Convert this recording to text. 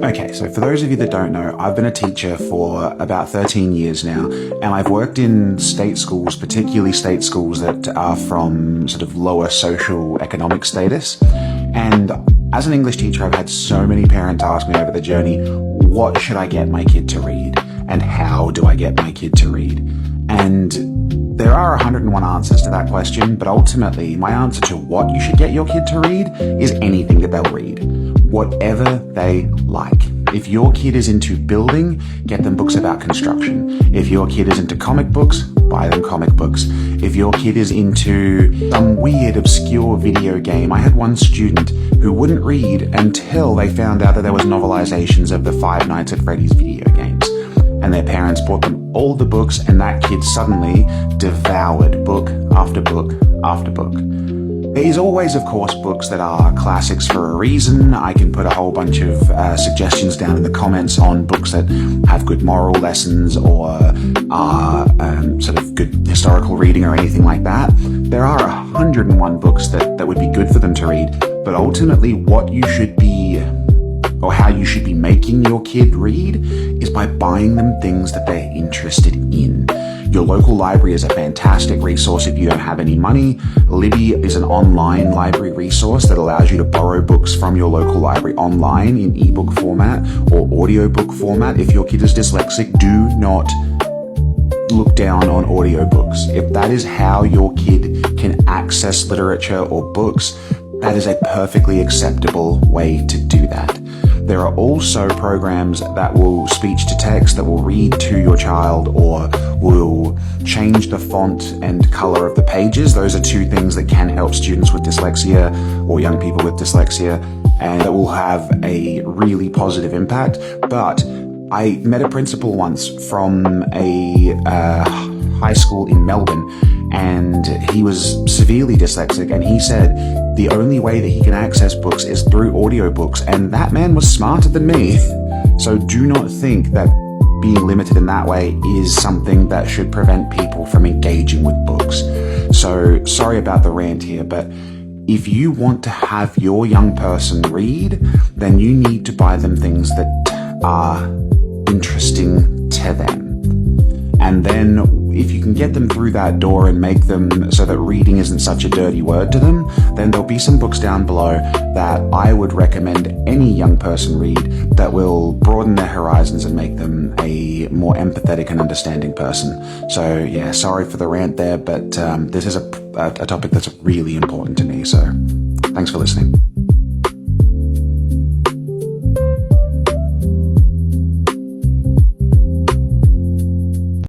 Okay, so for those of you that don't know, I've been a teacher for about 13 years now, and I've worked in state schools, particularly state schools that are from sort of lower social economic status. And as an English teacher, I've had so many parents ask me over the journey, what should I get my kid to read? And how do I get my kid to read? And there are 101 answers to that question, but ultimately my answer to what you should get your kid to read is anything that they'll read. Whatever they like. If your kid is into building, get them books about construction. If your kid is into comic books, buy them comic books. If your kid is into some weird, obscure video game, I had one student who wouldn't read until they found out that there was novelizations of the Five Nights at Freddy's video games. And their parents bought them all the books, and that kid suddenly devoured book after book after book. There is always, of course, books that are classics for a reason. I can put a whole bunch of suggestions down in the comments on books that have good moral lessons or are sort of good historical reading or anything like that. There are 101 books that would be good for them to read, but ultimately what you should be, or how you should be making your kid read, is by buying them things that they're interested in. Your local library is a fantastic resource if you don't have any money. Libby is an online library resource that allows you to borrow books from your local library online in ebook format or audiobook format. If your kid is dyslexic, do not look down on audiobooks. If that is how your kid can access literature or books, that is a perfectly acceptable way to do that. There are also programs that will speech to text, that will read to your child or will change the font and color of the pages. Those are two things that can help students with dyslexia or young people with dyslexia, and that will have a really positive impact. But I met a principal once from a high school in Melbourne, and he was severely dyslexic, and he said the only way that he can access books is through audiobooks, and that man was smarter than me. So do not think that being limited in that way is something that should prevent people from engaging with books. So sorry about the rant here, but if you want to have your young person read, then you need to buy them things that are interesting to them. And then if you can get them through that door and make them so that reading isn't such a dirty word to them, then there'll be some books down below that I would recommend any young person read that will broaden their horizons and make them a more empathetic and understanding person. So yeah, sorry for the rant there, but this is a topic that's really important to me, so thanks for listening.